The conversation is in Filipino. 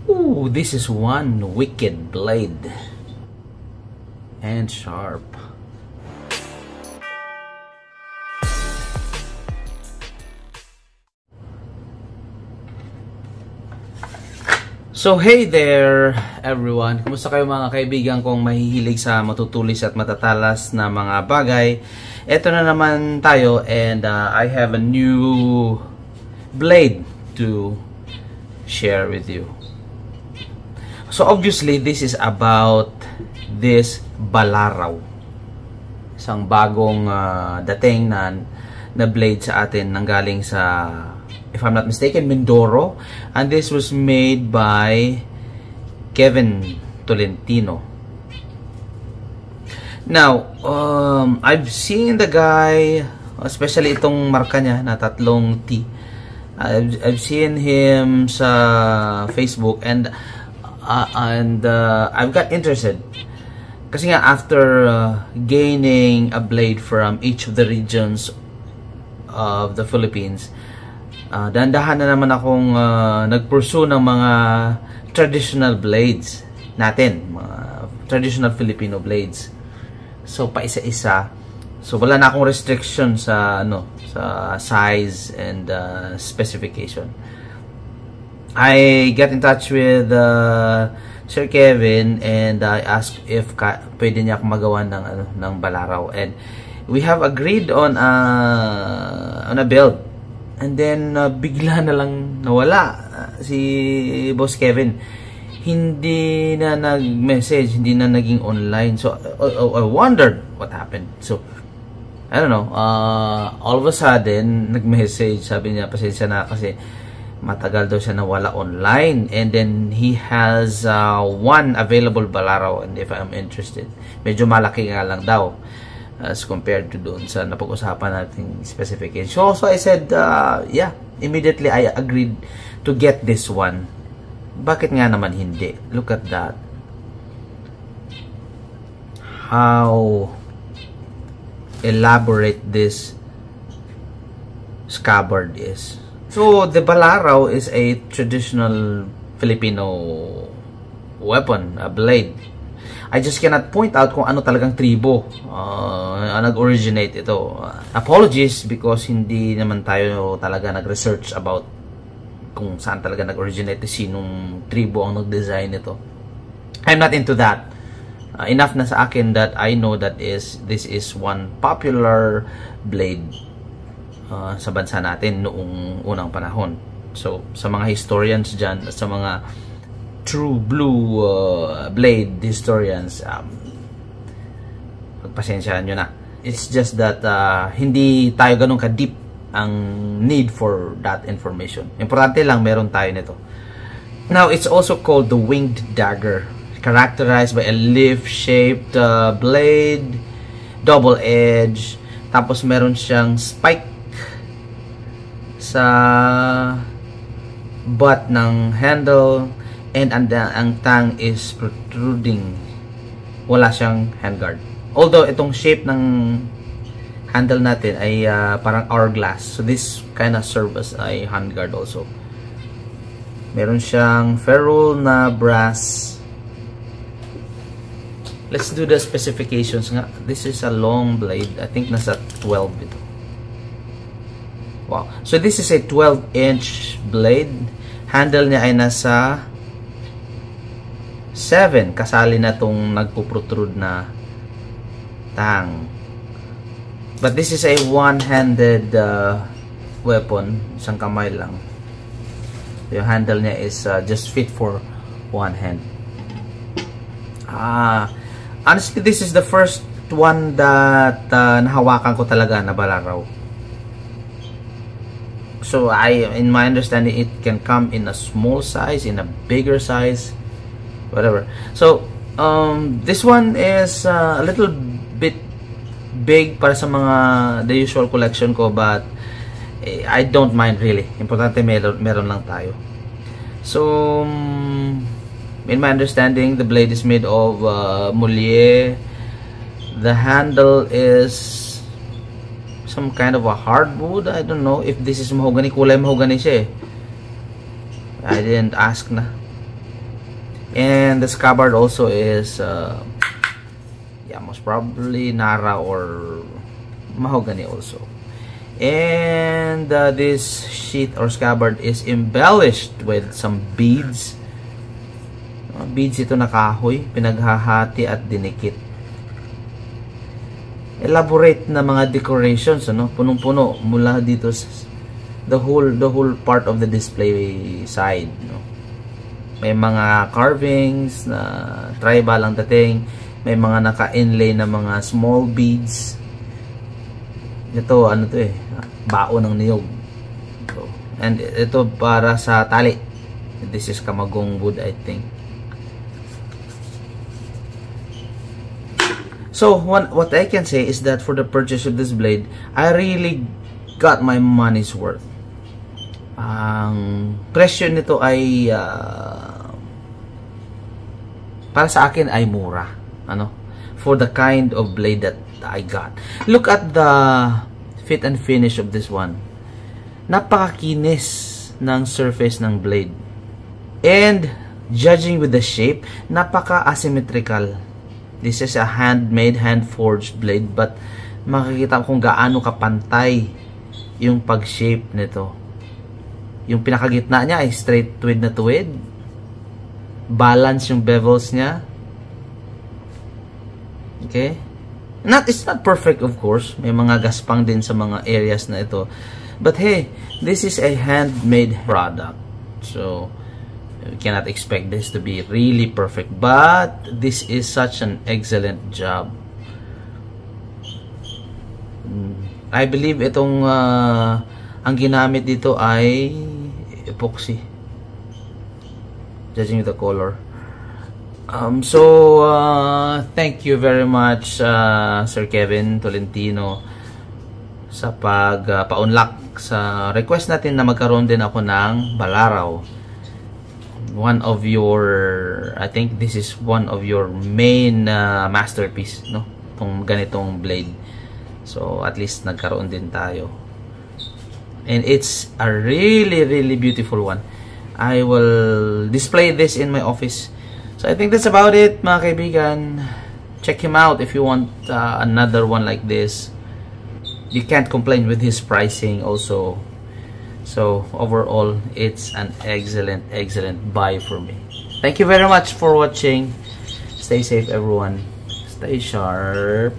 Ooh, this is one wicked blade. And sharp. So hey there everyone, kumusta kayo mga kaibigan kong mahihilig sa matutulis at matatalas na mga bagay? Ito na naman tayo, and I have a new blade to share with you. So obviously this is about this balaraw, isang bagong dating na blade sa atin, nanggaling sa, if I'm not mistaken, Mindoro, and this was made by Kevin Tolentino. Now, I've seen the guy, especially itong marka niya na tatlong T. I've seen him sa Facebook, and I've got interested. Kasi nga after gaining a blade from each of the regions of the Philippines, dahan-dahan na naman akong nag-pursue ng mga traditional blades natin, mga traditional Filipino blades. So paisa-isa. So wala na akong restriction sa sa size and specification. I get in touch with Sir Kevin, and I asked if pwede niya akong magawa ng balaraw, and we have agreed on a build. And then bigla na lang nawala si Boss Kevin. Hindi na nag-message, hindi na naging online. So I wondered what happened. So I don't know, all of a sudden nag-message, sabi niya pasensya na kasi matagal daw siya nawala online, and then he has one available balaraw, and if I'm interested, medyo malaki nga lang daw as compared to doon sa napag-usapan nating specification. So I said, yeah, immediately I agreed to get this one. Bakit nga naman hindi? Look at that. How elaborate this scabbard is. So the balaraw is a traditional Filipino weapon, a blade. I just cannot point out kung ano talagang tribo nag-originate ito. Apologies because hindi naman tayo talaga nag-research about kung saan talaga nag-originate, sinong tribo ang nag-design ito. I'm not into that. Enough na sa akin that I know that this is one popular blade sa bansa natin noong unang panahon. So sa mga historians dyan, sa mga true blue blade historians, pagpasensyaan nyo na. It's just that hindi tayo ganun ka-deep ang need for that information. Importante lang meron tayo nito. Now, it's also called the winged dagger, characterized by a leaf-shaped blade, double edge, tapos meron siyang spike sa butt ng handle, and ang tang is protruding. Wala siyang handguard. Although itong shape ng handle natin ay parang hourglass, so this kind of serve as a handguard also. Meron siyang ferrule na brass. Let's do the specifications nga. This is a long blade. I think nasa 12 ito. Wow. So this is a 12-inch blade. Handle niya ay nasa 7. Kasali na tong nagpo-protrude na tang. But this is a one-handed weapon. Isang kamay lang. Yung handle niya is just fit for one hand. Honestly, this is the first one that nahawakan ko talaga na balaraw. So in my understanding, it can come in a small size, in a bigger size, whatever. So this one is a little bit big para sa mga the usual collection ko, but I don't mind really. Importante meron lang tayo. So in my understanding, the blade is made of Moliere. The handle is some kind of a hardwood. I don't know if this is mahogany. Kulay mahogany siya eh. I didn't ask na. And the scabbard also is yeah, most probably Nara or mahogany also. And this sheath or scabbard is embellished with some beads. Beads ito na kahoy, pinaghahati at dinikit. Elaborate na mga decorations, ano? Punong-puno mula dito the whole part of the display side, no? May mga carvings na tribal ang dating, may mga naka-inlay na mga small beads. Ito ano to eh, bao ng niyog. So, and ito para sa tali. This is kamagong wood, I think. So what I can say is that for the purchase of this blade, I really got my money's worth. Ang presyo nito ay para sa akin ay mura, ano, for the kind of blade that I got. Look at the fit and finish of this one. Napakakinis ng surface ng blade. And judging with the shape, napaka-asymmetrical. This is a handmade, hand-forged blade, but makikita kung gaano kapantay yung pag-shape nito. Yung pinakagitna niya ay straight tuwid na tuwid. Balance yung bevels niya. Okay? It's not perfect, of course. May mga gaspang din sa mga areas na ito. But hey, this is a handmade product. So, you cannot expect this to be really perfect. But, this is such an excellent job. I believe itong ang ginamit dito ay epoxy. Judging the color. Thank you very much, Sir Kevin Tolentino, sa pag-paunlak sa request natin na magkaroon din ako ng balaraw. One of your, I think this is one of your main masterpiece, no? Itong ganitong blade. So, at least nagkaroon din tayo. And it's a really, really beautiful one. I will display this in my office. So I think that's about it, mga kaibigan. Check him out if you want another one like this. You can't complain with his pricing also. So overall, it's an excellent, excellent buy for me. Thank you very much for watching. Stay safe, everyone. Stay sharp.